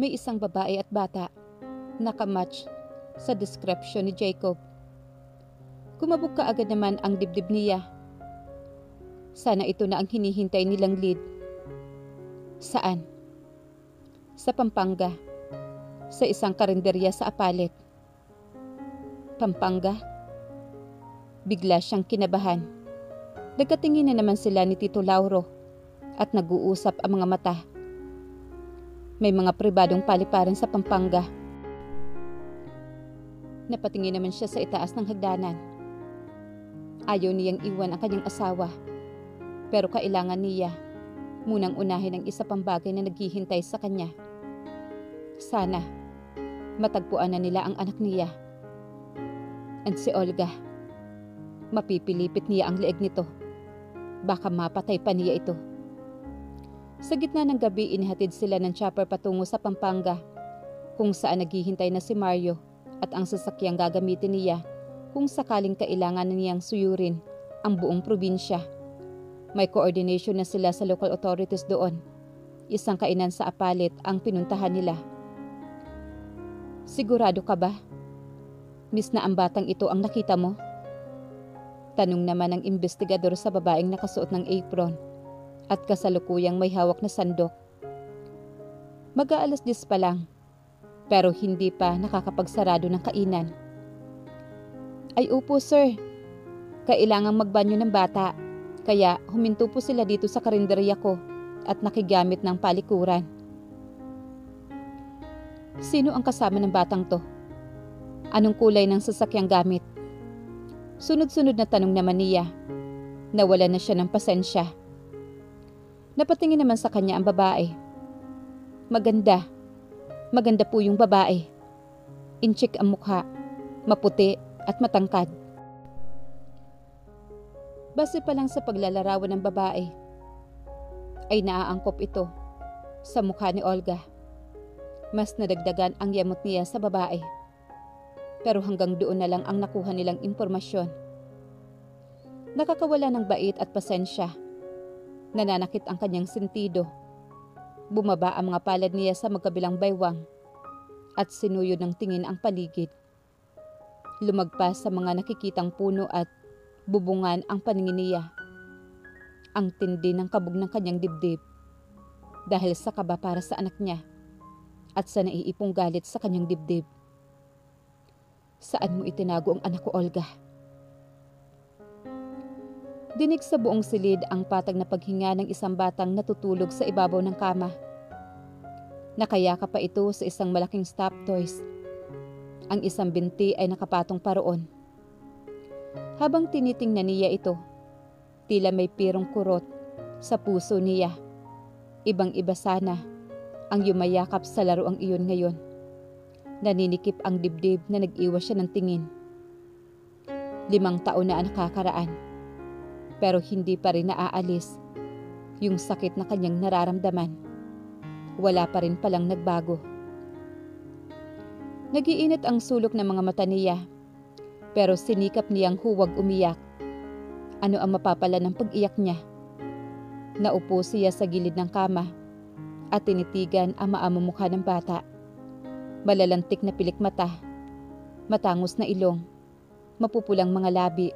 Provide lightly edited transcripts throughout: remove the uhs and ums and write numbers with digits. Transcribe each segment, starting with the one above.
May isang babae at bata, nakamatch sa description ni Jacob. Kumabog kaagad naman ang dibdib niya. Sana ito na ang hinihintay nilang lead. Saan? Sa Pampanga. Sa isang karinderya sa Apalit. Pampanga? Bigla siyang kinabahan. Nagkatingin na naman sila ni Tito Lauro at nag-uusap ang mga mata. May mga pribadong paliparan sa Pampanga. Napatingin naman siya sa itaas ng hagdanan. Ayaw niyang iwan ang kanyang asawa. Pero kailangan niya munang unahin ang isa pang bagay na naghihintay sa kanya. Sana matagpuan na nila ang anak niya. And si Olga, mapipilipit niya ang leeg nito. Baka mapatay pa niya ito. Sa gitna ng gabi, inihatid sila ng chopper patungo sa Pampanga, kung saan naghihintay na si Mario at ang sasakyang gagamitin niya kung sakaling kailangan niyang suyurin ang buong probinsya. May coordination na sila sa local authorities doon. Isang kainan sa Apalit ang pinuntahan nila. Sigurado ka ba? Miss na ang batang ito ang nakita mo? Tanong naman ng investigador sa babaeng nakasuot ng apron at kasalukuyang may hawak na sandok. Mag-aalas 10 pa lang, pero hindi pa nakakapagsarado ng kainan. Ay upo sir, kailangang magbanyo ng bata, kaya huminto po sila dito sa karinderya ko at nakigamit ng palikuran. Sino ang kasama ng batang to? Anong kulay ng sasakyang gamit? Sunod-sunod na tanong naman niya. Nawala na siya ng pasensya. Napatingin naman sa kanya ang babae. Maganda. Maganda po yung babae. Inchik ang mukha, maputi at matangkad. Base pa lang sa paglalarawan ng babae, ay naaangkop ito sa mukha ni Olga. Mas nadagdagan ang yamot niya sa babae. Pero hanggang doon na lang ang nakuha nilang impormasyon. Nakakawala ng bait at pasensya. Nananakit ang kanyang sentido. Bumaba ang mga palad niya sa magkabilang baywang at sinuyod ng tingin ang paligid. Lumagpas sa mga nakikitang puno at bubungan ang paningin niya. Ang tindi ng kabog ng kanyang dibdib dahil sa kaba para sa anak niya at sa naiipong galit sa kanyang dibdib. Saan mo itinago ang anak ko, Olga? Dinig sa buong silid ang patag na paghinga ng isang batang natutulog sa ibabaw ng kama. Nakayakap pa ito sa isang malaking stop toys. Ang isang binti ay nakapatong paroon. Habang tinitingnan niya ito, tila may pirong kurot sa puso niya. Ibang-iba sana ang yumayakap sa laruang iyon ngayon. Naninikip ang dibdib na nag-iwas siya ng tingin. 5 taon na ang nakakaraan. Pero hindi pa rin naaalis yung sakit na kanyang nararamdaman. Wala pa rin palang nagbago. Nagiinit ang sulok ng mga mata niya, pero sinikap niyang huwag umiyak. Ano ang mapapala ng pag-iyak niya? Naupo siya sa gilid ng kama at tinitigan ang maamong mukha ng bata. Malalantik na pilik mata, matangos na ilong, mapupulang mga labi.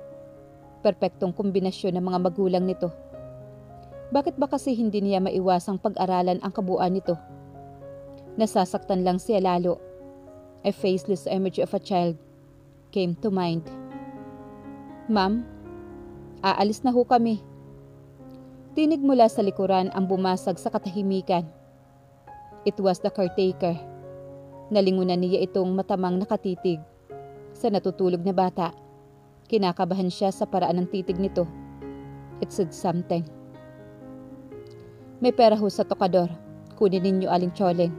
Perpektong kombinasyon ng mga magulang nito. Bakit ba kasi hindi niya maiwasang pag-aralan ang kabuuan nito? Nasasaktan lang siya lalo. A faceless image of a child came to mind. Ma'am, aalis na ho kami. Tinig mula sa likuran ang bumasag sa katahimikan. It was the caretaker. Nalingunan niya itong matamang nakatitig sa natutulog na bata. Kinakabahan siya sa paraan ng titig nito. It said something. May pera ho sa tokador. Kunin ninyo, Aling Choleng.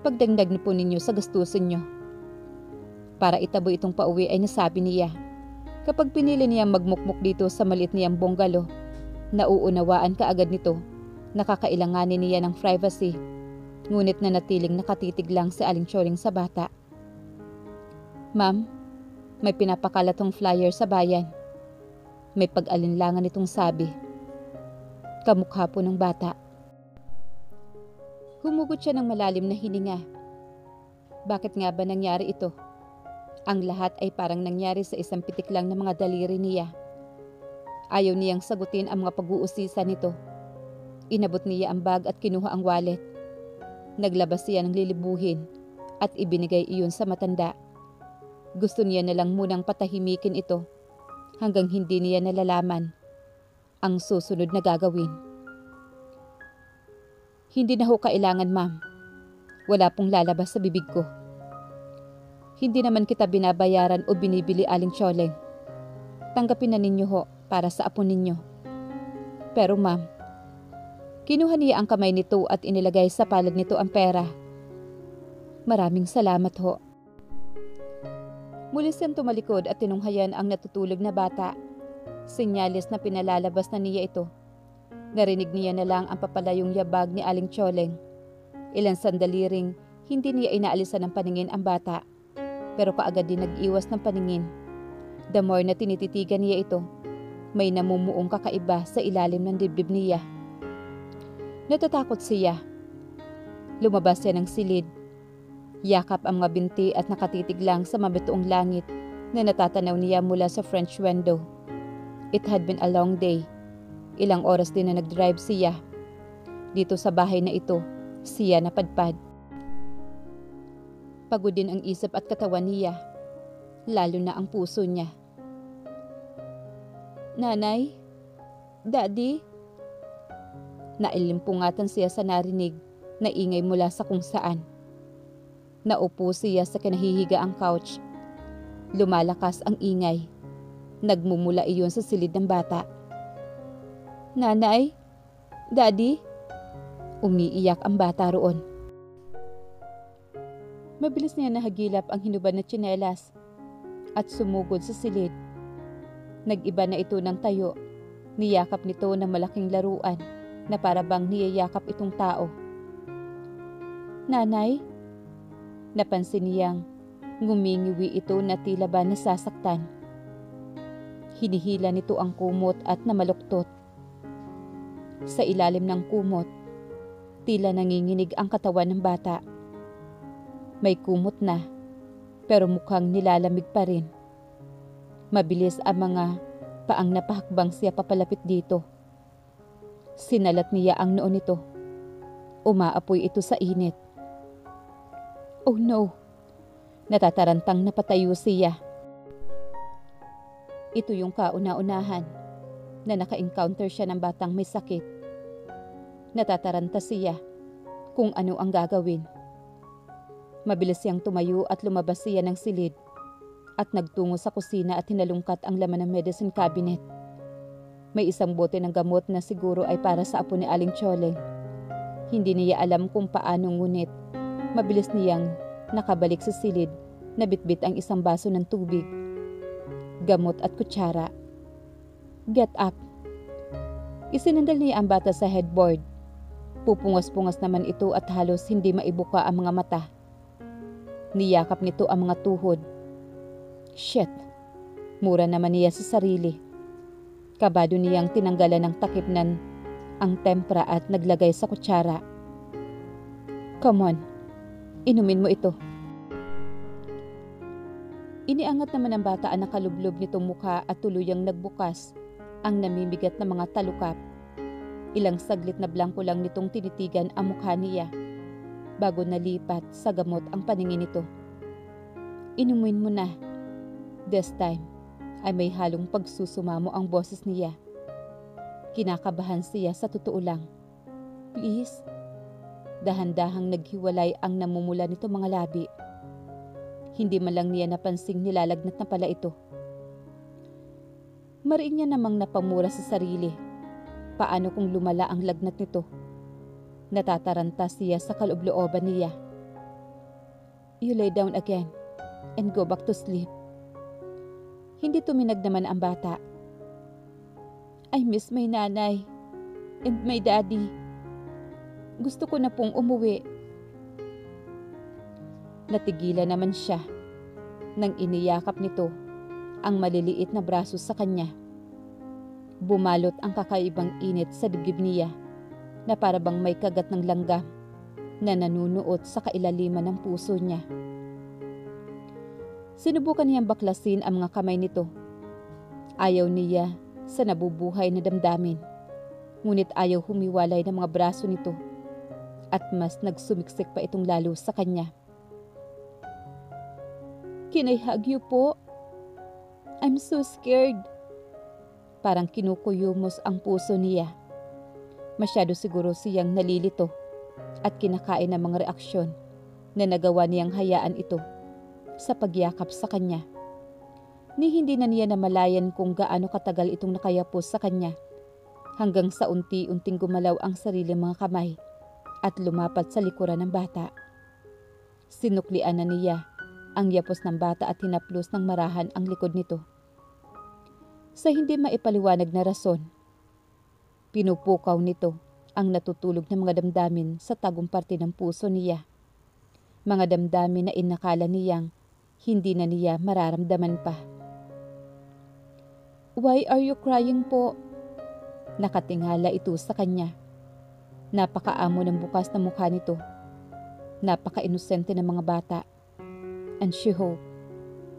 Pagdagdag na po ninyo sa gastusin nyo. Para itabo itong pauwi ay nasabi niya. Kapag pinili niya magmukmuk dito sa maliit niyang bungalow, nauunawaan kaagad nito. Nakakailanganin niya ng privacy. Ngunit nanatiling nakatitig lang si Aling Choleng sa bata. Ma'am, may pinapakalatong flyer sa bayan. May pag-alinlangan itong sabi. Kamukha po ng bata. Humugot siya ng malalim na hininga. Bakit nga ba nangyari ito? Ang lahat ay parang nangyari sa isang pitik lang ng mga daliri niya. Ayaw niyang sagutin ang mga pag-uusisa nito. Inabot niya ang bag at kinuha ang wallet. Naglabas siya ng lilibuhin at ibinigay iyon sa matanda. Gusto niya na lang munang patahimikin ito hanggang hindi niya nalalaman ang susunod na gagawin. Hindi na ho kailangan, ma'am. Wala pong lalabas sa bibig ko. Hindi naman kita binabayaran o binibili, Aling Tsyoleng. Tanggapin na ninyo ho para sa apo ninyo. Pero ma'am, kinuha niya ang kamay nito at inilagay sa palad nito ang pera. Maraming salamat ho. Muli siyang tumalikod at tinunghayan ang natutulog na bata. Senyales na pinalalabas na niya ito. Narinig niya na lang ang papalayong yabag ni Aling Tsyoleng. Ilang sandali ring hindi niya inaalisan ng paningin ang bata. Pero kaagad din nag-iwas ng paningin. The more na tinititigan niya ito, may namumuong kakaiba sa ilalim ng dibdib niya. Natatakot siya. Lumabas siya ng silid. Yakap ang mga binti at nakatitig lang sa mabituong langit na natatanaw niya mula sa French window. It had been a long day. Ilang oras din na nag-drive siya. Dito sa bahay na ito, siya napadpad. Pagod din ang isip at katawan niya, lalo na ang puso niya. Nanay? Daddy? Nailimpungatan siya sa narinig na ingay mula sa kung saan. Naupo siya sa kinahihigaang couch. Lumalakas ang ingay. Nagmumula iyon sa silid ng bata. Nanay? Daddy? Umiiyak ang bata roon. Mabilis niya nahagilap ang hinubad na tsinelas at sumugod sa silid. Nag-iba na ito ng tayo. Niyakap nito ng malaking laruan na para bang niyayakap itong tao. Nanay? Napansin niyang ngumingiwi ito na tila ba nasasaktan. Hinihila nito ang kumot at namaluktot. Sa ilalim ng kumot, tila nanginginig ang katawan ng bata. May kumot na, pero mukhang nilalamig pa rin. Mabilis ang mga paang napahakbang siya papalapit dito. Sinalat niya ang noo nito. Umaapoy ito sa init. Oh no! Natatarantang napatayo siya. Ito yung kauna-unahan na naka-encounter siya ng batang may sakit. Natataranta siya kung ano ang gagawin. Mabilis siyang tumayo at lumabas siya ng silid at nagtungo sa kusina at hinalungkat ang laman ng medicine cabinet. May isang bote ng gamot na siguro ay para sa apo ni Aling Tsyoleng. Hindi niya alam kung paano, ngunit mabilis niyang nakabalik sa silid na bitbit ang isang baso ng tubig, gamot at kutsara. Get up! Isinandal niya ang bata sa headboard. Pupungas-pungas naman ito at halos hindi maibuka ang mga mata. Niyakap nito ang mga tuhod. Shit! Mura naman niya sa sarili. Kabado niyang tinanggalan ng takip ng ang tempra at naglagay sa kutsara. Come on, inumin mo ito. Iniangat naman ng bata ang nakalublob nitong mukha at tuluyang nagbukas ang namimigat na mga talukap. Ilang saglit na blanko lang nitong tinitigan ang mukha niya bago nalipat sa gamot ang paningin nito. Inumin mo na. This time ay may halong pagsusumamo ang boses niya. Kinakabahan siya sa totoo lang. Please? Dahan-dahang naghiwalay ang namumula nito mga labi. Hindi man lang niya napansing nilalagnat na pala ito. Mariin niya namang napamura sa sarili. Paano kung lumala ang lagnat nito? Natataranta siya sa kaloob-looban niya. You lay down again and go back to sleep. Hindi tuminag naman ang bata. I miss my nanay and my daddy. Gusto ko na pong umuwi. Natigilan naman siya nang iniyakap nito ang maliliit na braso sa kanya. Bumalot ang kakaibang init sa dibdib niya na para bang may kagat ng langgam. na nanunuot sa kailaliman ng puso niya. Sinubukan niyang baklasin ang mga kamay nito. Ayaw niya sa nabubuhay na damdamin, ngunit ayaw humiwalay ng mga braso nito at mas nagsumiksik pa itong lalo sa kanya. "Can I hug you po? I'm so scared." Parang kinukuyumos ang puso niya. Masyado siguro siyang nalilito at kinakain ng mga reaksyon na nagawa niyang hayaan ito sa pagyakap sa kanya. Ni hindi na niya namalayan kung gaano katagal itong nakayapos sa kanya hanggang sa unti-unting gumalaw ang sariling mga kamay at lumapat sa likuran ng bata. Sinuklian na niya ang yapos ng bata at hinaplos ng marahan ang likod nito. Sa hindi maipaliwanag na rason, pinupukaw nito ang natutulog na mga damdamin sa tagong parte ng puso niya. Mga damdamin na inakala niyang hindi na niya mararamdaman pa. "Why are you crying po?" Nakatingala ito sa kanya. Napakaamo ng bukas na mukha nito. Napaka-inosente ng mga bata. And she hoped,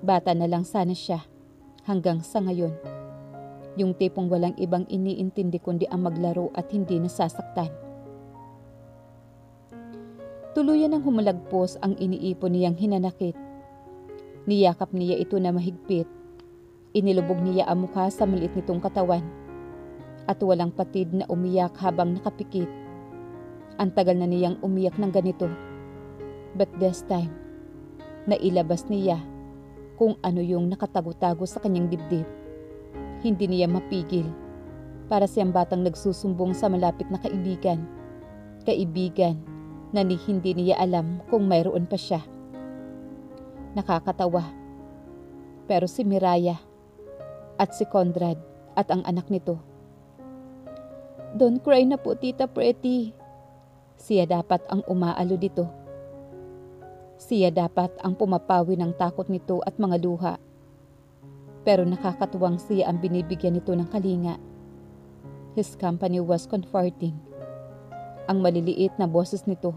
bata na lang sana siya hanggang sa ngayon. Yung tipong walang ibang iniintindi kundi ang maglaro at hindi nasasaktan. Tuluyan ng humalagpos ang iniipon niyang hinanakit. Niyakap niya ito na mahigpit. Inilubog niya ang mukha sa maliit nitong katawan at walang patid na umiyak habang nakapikit. Ang tagal na niyang umiyak ng ganito. But this time, nailabas niya kung ano yung nakatago-tago sa kanyang dibdib. Hindi niya mapigil. Para siyang batang nagsusumbong sa malapit na kaibigan. Kaibigan na hindi niya alam kung mayroon pa siya. Nakakatawa. Pero si Miraya at si Conrad at ang anak nito. "Don't cry na po, Tita Pretty." Siya dapat ang umaalo dito. Siya dapat ang pumapawi ng takot nito at mga luha. Pero nakakatuwang siya ang binibigyan nito ng kalinga. His company was comforting. Ang maliliit na boses nito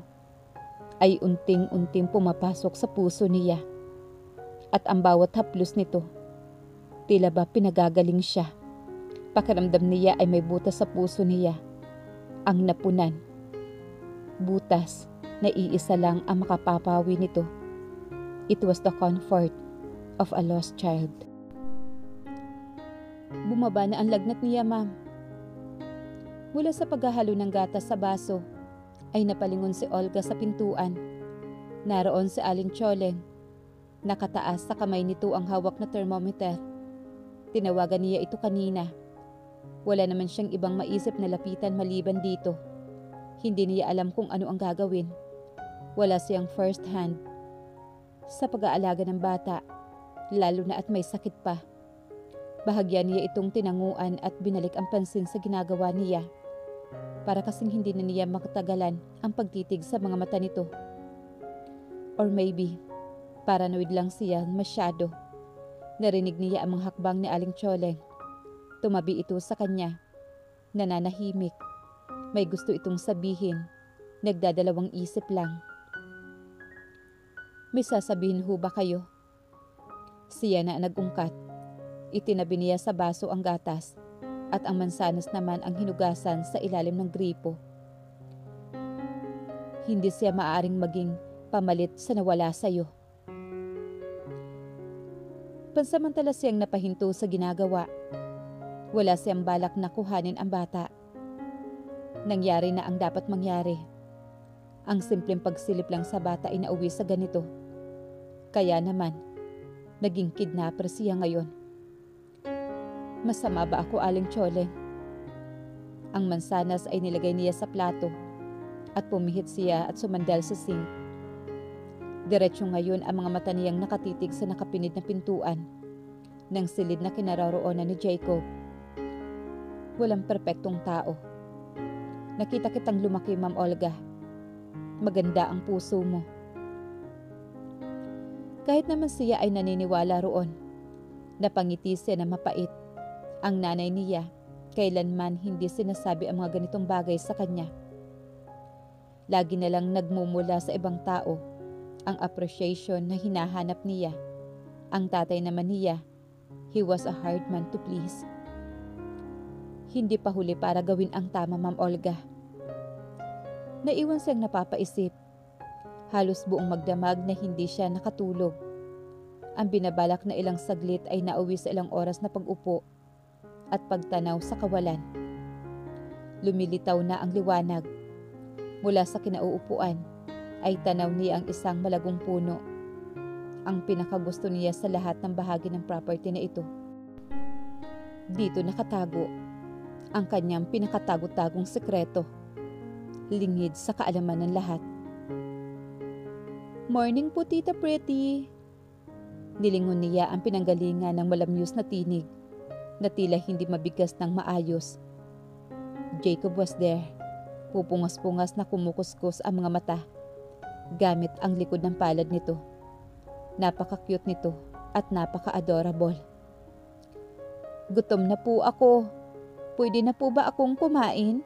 ay unting-unting pumapasok sa puso niya. At ang bawat haplos nito, tila ba pinagagaling siya. Pakiramdam niya ay may butas sa puso niya. Ang napunan. Butas na iisa lang ang makapapawi nito. It was the comfort of a lost child. Bumaba na ang lagnat niya, ma'am. Mula sa paghahalo ng gatas sa baso, ay napalingon si Olga sa pintuan. Naroon si Aling Choleng. Nakataas sa kamay nito ang hawak na thermometer. Tinawagan niya ito kanina. Wala naman siyang ibang maisip na lapitan maliban dito. Hindi niya alam kung ano ang gagawin. Wala siyang first hand sa pag-aalaga ng bata, lalo na at may sakit pa. Bahagya niya itong tinanguan at binalik ang pansin sa ginagawa niya. Para kasing hindi na niya makatagalan ang pagtitig sa mga mata nito. Or maybe, paranoid lang siya masyado. Narinig niya ang mga hakbang ni Aling Choleng. Tumabi ito sa kanya. Nananahimik. May gusto itong sabihin. Nagdadalawang isip lang. "May sasabihin ho ba kayo?" Siya na nag-ungkat. Itinabi niya sa baso ang gatas at ang mansanas naman ang hinugasan sa ilalim ng gripo. Hindi siya maaaring maging pamalit sa nawala sa'yo. Pansamantala siyang napahinto sa ginagawa. Wala siyang balak na kuhanin ang bata. Nangyari na ang dapat mangyari. Ang simpleng pagsilip lang sa bata ay nauwi sa ganito. Kaya naman, naging kidnapper siya ngayon. Masama ba ako, Aling Choleng? Ang mansanas ay nilagay niya sa plato at pumihit siya at sumandal sa sink. Diretso ngayon ang mga mata niyang nakatitig sa nakapinid na pintuan ng silid na kinaroroonan ni Jacob. Walang perpektong tao. Nakita kitang lumaki, Ma'am Olga. Maganda ang puso mo. Kahit naman siya ay naniniwala roon, napangiti siya na mapait. Ang nanay niya, kailanman hindi sinasabi ang mga ganitong bagay sa kanya. Lagi na lang nagmumula sa ibang tao ang appreciation na hinahanap niya. Ang tatay naman niya, he was a hard man to please. Hindi pa huli para gawin ang tama, Ma'am Olga. Naiwan siyang napapaisip. Halos buong magdamag na hindi siya nakatulog. Ang binabalak na ilang saglit ay nauwi sa ilang oras na pag-upo at pagtanaw sa kawalan. Lumilitaw na ang liwanag. Mula sa kinauupuan ay tanaw niya ang isang malagong puno. Ang pinakagusto niya sa lahat ng bahagi ng property na ito. Dito nakatago ang kanyang pinakatago-tagong sekreto. Lingid sa kaalaman ng lahat. Morning po, Tita Pretty. Nilingon niya ang pinanggalingan ng malamyos na tinig na tila hindi mabigas ng maayos. Jacob was there. Pupungas-pungas na kumukuskus ang mga mata gamit ang likod ng palad nito. Napaka-cute nito at napaka-adorable. Gutom na po ako. Pwede na po ba akong kumain?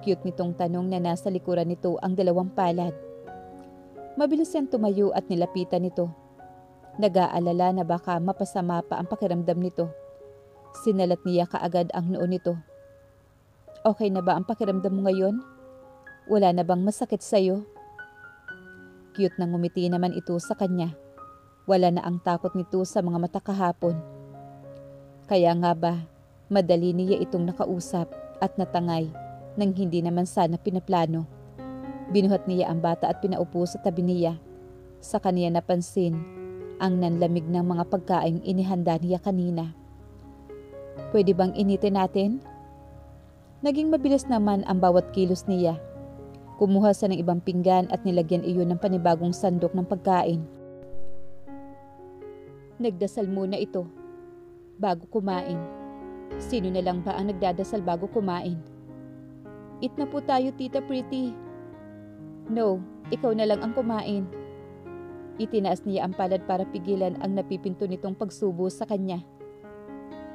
Cute nitong tanong na nasa likuran nito ang dalawang palad. Mabilis siyang tumayo at nilapitan nito. Nag-aalala na baka mapasama pa ang pakiramdam nito. Sinalat niya kaagad ang noo nito. Okay na ba ang pakiramdam mo ngayon? Wala na bang masakit sa'yo? Cute na ngumiti naman ito sa kanya. Wala na ang takot nito sa mga mata kahapon. Kaya nga ba, madali niya itong nakausap at natangay nang hindi naman sana pinaplano. Binuhat niya ang bata at pinaupo sa tabi niya. Sa kaniya napansin ang nanlamig ng mga pagkaing inihanda niya kanina. Pwede bang initin natin? Naging mabilis naman ang bawat kilos niya. Kumuha siya ng ibang pinggan at nilagyan iyon ng panibagong sandok ng pagkain. Nagdasal muna ito bago kumain. Sino na lang ba ang nagdadasal bago kumain? Eat na po tayo, Tita Pretty. No, ikaw na lang ang kumain. Itinaas niya ang palad para pigilan ang napipinto nitong pagsubo sa kanya.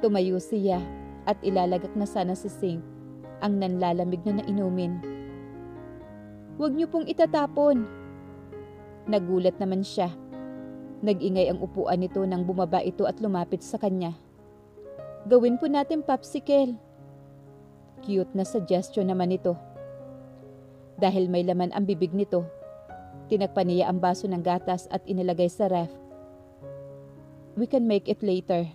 Tumayo siya at ilalagak na sana sa sink ang nanlalamig na nainumin. Huwag niyo pong itatapon. Nagulat naman siya. Nag-ingay ang upuan nito nang bumaba ito at lumapit sa kanya. Gawin po natin popsicle. Cute na suggestion naman ito. Dahil may laman ang bibig nito, tinakpan niya ang baso ng gatas at inilagay sa ref. We can make it later.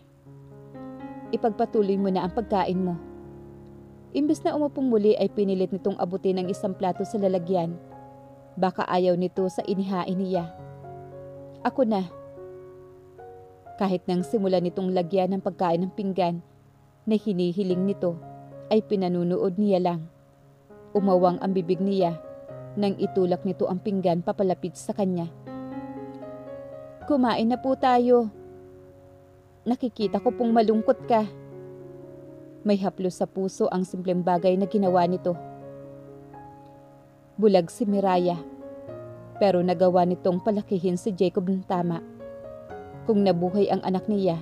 Ipagpatuloy mo na ang pagkain mo. Imbes na umupong muli ay pinilit nitong abutin ang isang plato sa lalagyan. Baka ayaw nito sa inihain niya. Ako na. Kahit nang simula nitong lagyan ng pagkain ng pinggan na hinihiling nito, ay pinanunood niya lang. Umawang ang bibig niya nang itulak nito ang pinggan papalapit sa kanya. Kumain na po tayo. Nakikita ko pong malungkot ka. May haplos sa puso ang simpleng bagay na ginawa nito. Bulag si Miraya, pero nagawa nitong palakihin si Jacob ng tama. Kung nabuhay ang anak niya,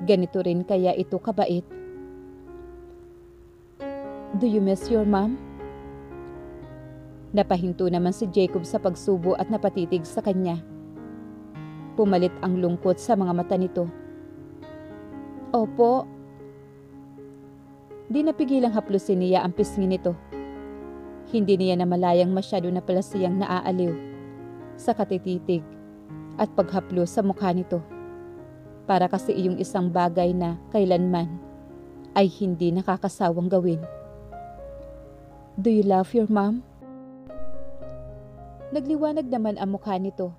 ganito rin kaya ito kabait. Do you miss your mom? Napahinto naman si Jacob sa pagsubo at napatitig sa kanya. Pumalit ang lungkot sa mga mata nito. Opo. Di napigilang haplusin niya ang pisngi nito. Hindi niya namalayang masyado na pala siyang naaaliw sa katititig at paghaplos sa mukha nito. Para kasi iyong isang bagay na kailanman ay hindi nakakasawang gawin. Do you love your mom? Nagliwanag naman ang mukha nito.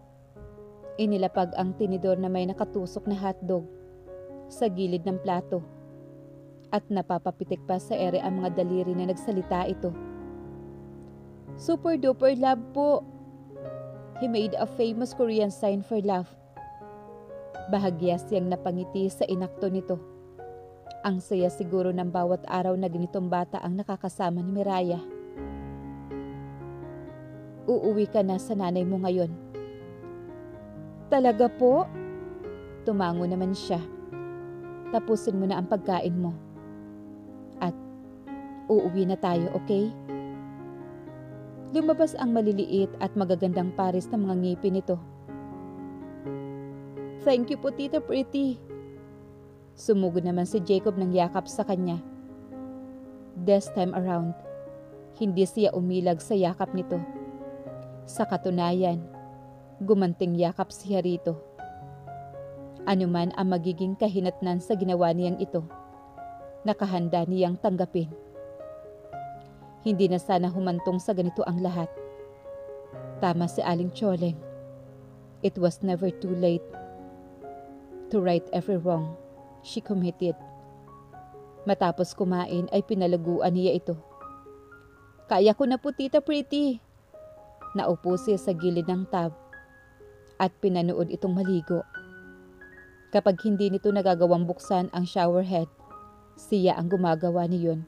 Inilapag ang tinidor na may nakatusok na hotdog sa gilid ng plato at napapapitik pa sa ere ang mga daliri na nagsalita ito. Super duper love po. He made a famous Korean sign for love. Bahagya siyang napangiti sa inakto nito. Ang saya siguro ng bawat araw na ganitong bata ang nakakasama ni Miraya. Uuwi ka na sa nanay mo ngayon. Talaga po? Tumango naman siya. Tapusin mo na ang pagkain mo. At uuwi na tayo, okay? Lumabas ang maliliit at magagandang pares ng mga ngipin nito. "Thank you po, Tita Pretty." Sumugod naman si Jacob ng yakap sa kanya. This time around, hindi siya umilag sa yakap nito. Sa katunayan, gumanting yakap siya rito. Ano man ang magiging kahinatnan sa ginawa niyang ito, nakahanda niyang tanggapin. Hindi na sana humantong sa ganito ang lahat. Tama si Aling Choleng. It was never too late to right every wrong she committed. Matapos kumain ay pinalaguan niya ito. "Kaya ko na po, Tita Pretty." Naupo siya sa gilid ng tub at pinanood itong maligo. Kapag hindi nito nagagawang buksan ang shower head, siya ang gumagawa niyon.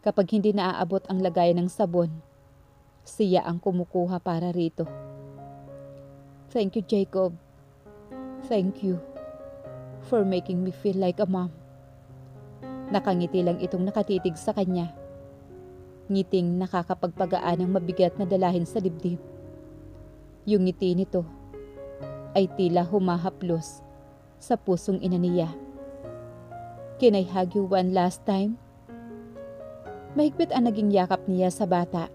Kapag hindi naaabot ang lagayan ng sabon, siya ang kumukuha para rito. "Thank you, Jacob. Thank you for making me feel like a mom." Nakangiti lang itong nakatitig sa kanya. Ngiting nakakapagpagaan ng mabigat na dalahin sa dibdib. Yung ngiti nito ay tila humahaplos sa pusong ina niya. "Can I hug you one last time?" Mahigpit ang naging yakap niya sa bata.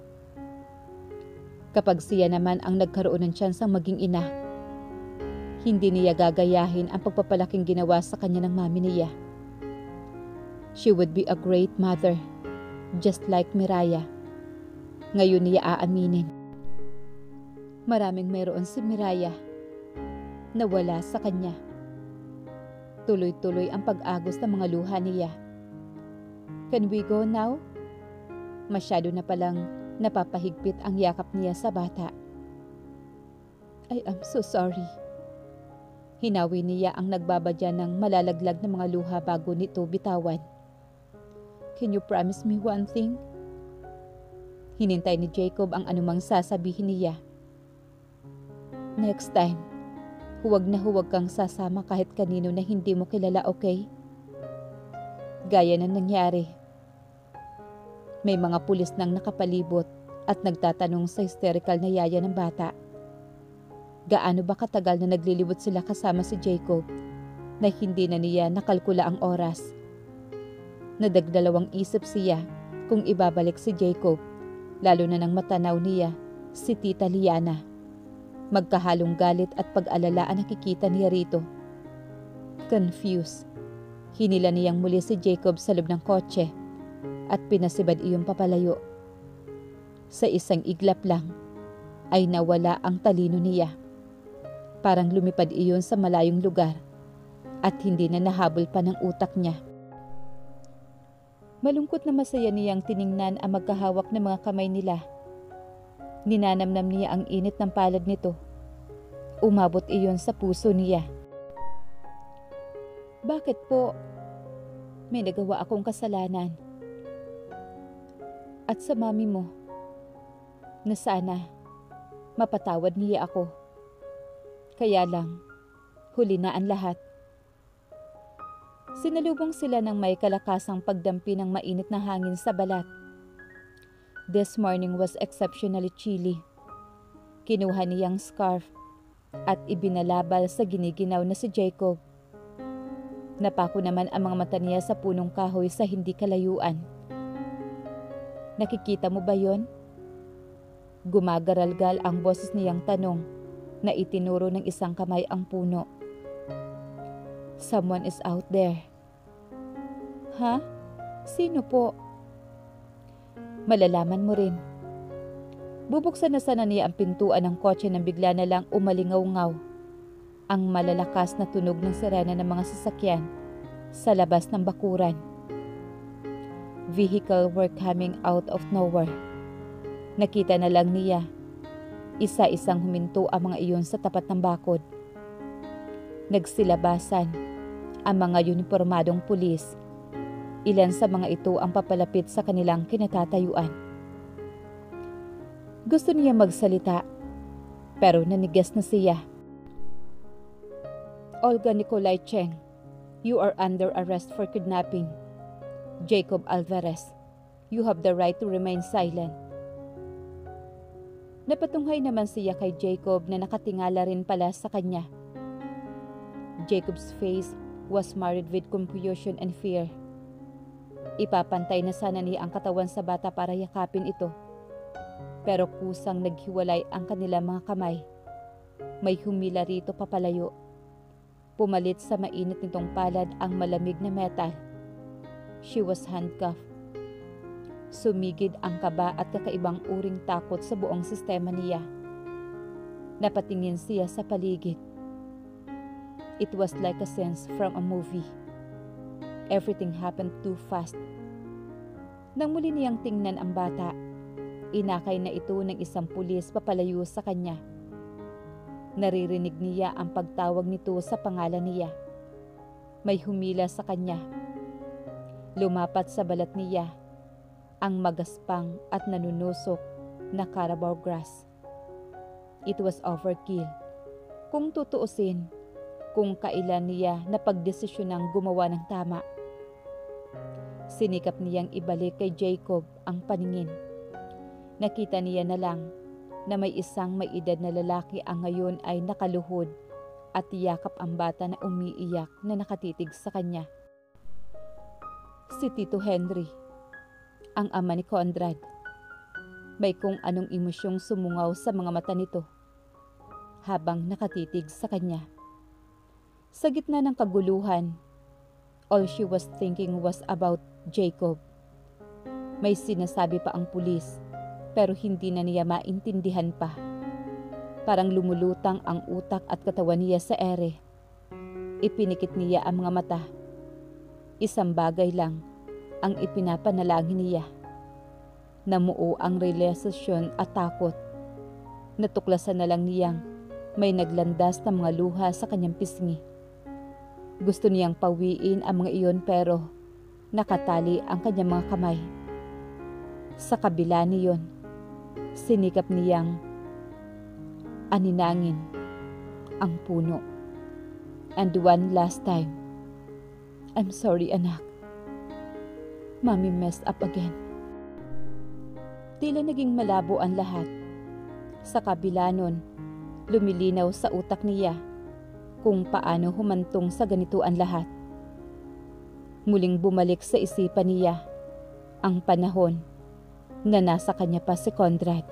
Kapag siya naman ang nagkaroon ng tsansang maging ina, hindi niya gagayahin ang pagpapalaking ginawa sa kanya ng mami niya. She would be a great mother, just like Miraya. Ngayon niya aaminin. Maraming mayroon si Miraya na wala sa kanya. Tuloy-tuloy ang pag-agos ng mga luha niya. "Can we go now?" Masyado na palang napapahigpit ang yakap niya sa bata. "I am so sorry." Hinawi niya ang nagbabadya ng malalaglag na mga luha bago nito bitawan. "Can you promise me one thing?" Hinintay ni Jacob ang anumang sasabihin niya. "Next time, huwag na huwag kang sasama kahit kanino na hindi mo kilala, okay?" Gaya ng nangyari. May mga pulis nang nakapalibot at nagtatanong sa hysterical na yaya ng bata. Gaano ba katagal na naglilibot sila kasama si Jacob na hindi na niya nakalkula ang oras. Nadagdalawang isip siya kung ibabalik si Jacob, lalo na nang matanaw niya si Tita Liana. Magkahalong galit at pag-alala ang nakikita niya rito. Confused, hinila niyang muli si Jacob sa loob ng kotse at pinasibad iyong papalayo. Sa isang iglap lang ay nawala ang talino niya. Parang lumipad iyon sa malayong lugar at hindi na nahabol pa ng utak niya. Malungkot na masaya niyang tiningnan ang magkahawak na mga kamay nila. Ninanamnam niya ang init ng palad nito. Umabot iyon sa puso niya. "Bakit po? May nagawa akong kasalanan. At sa mami mo, na sana mapatawad niya ako. Kaya lang, huli na ang lahat." Sinalubong sila ng may kalakasang pagdampi ng mainit na hangin sa balat. This morning was exceptionally chilly. Kinuha niyang scarf at ibinalabal sa giniginaw na si Jacob. Napako naman ang mga mata niya sa punong kahoy sa hindi kalayuan. "Nakikita mo ba yon?" Gumagaralgal ang boses niyang tanong na itinuro ng isang kamay ang puno. "Someone is out there." "Ha? Sino po?" "Malalaman mo rin." Bubuksan na sana niya ang pintuan ng kotse nang bigla na lang umalingaw-ngaw ang malalakas na tunog ng sirena ng mga sasakyan sa labas ng bakuran. Vehicle were coming out of nowhere. Nakita na lang niya, isa-isang huminto ang mga iyon sa tapat ng bakod. Nagsilabasan ang mga unipormadong pulis. Ilan sa mga ito ang papalapit sa kanilang kinatatayuan. Gusto niya magsalita, pero nanigas na siya. "Olga Nikolaicheng, you are under arrest for kidnapping. Jacob Alvarez, you have the right to remain silent." Napatunghay naman siya kay Jacob na nakatingala rin pala sa kanya. Jacob's face was marred with confusion and fear. Ipapantay na sana niya ang katawan sa bata para yakapin ito. Pero kusang naghiwalay ang kanilang mga kamay. May humila rito papalayo. Pumalit sa mainit nitong palad ang malamig na metal. She was handcuffed. Sumigid ang kaba at kakaibang uring takot sa buong sistema niya. Napatingin siya sa paligid. It was like a sense from a movie. Everything happened too fast. Nang muli niyang tingnan ang bata, inakay na ito ng isang pulis papalayo sa kanya. Naririnig niya ang pagtawag nito sa pangalan niya. May humila sa kanya. Lumapat sa balat niya ang magaspang at nanunusok na Carabao grass. It was overkill. Kung tutuusin, kung kailan niya napagdesisyonang gumawa ng tama. Sinikap niyang ibalik kay Jacob ang paningin. Nakita niya na lang na may isang may edad na lalaki ang ngayon ay nakaluhod at yakap ang bata na umiiyak na nakatitig sa kanya. Si Tito Henry, ang ama ni Conrad. May kung anong emosyong sumungaw sa mga mata nito habang nakatitig sa kanya. Sa gitna ng kaguluhan, all she was thinking was about Jacob. May sinasabi pa ang pulis pero hindi na niya maintindihan pa. Parang lumulutang ang utak at katawan niya sa ere. Ipinikit niya ang mga mata. Isang bagay lang ang ipinapanalangin niya. Namuo ang realisasyon at takot. Natuklasan na lang niyang may naglandas na mga luha sa kanyang pisngi. Gusto niyang pawiin ang mga iyon pero nakatali ang kanyang mga kamay. Sa kabila niyon, sinikap niyang aninangin ang puno. And one last time, I'm sorry anak. Mommy messed up again. Tila naging malabo ang lahat. Sa kabila nun, lumilinaw sa utak niya kung paano humantong sa ganito ang lahat. Muling bumalik sa isipan niya ang panahon na nasa kanya pa si Conrad.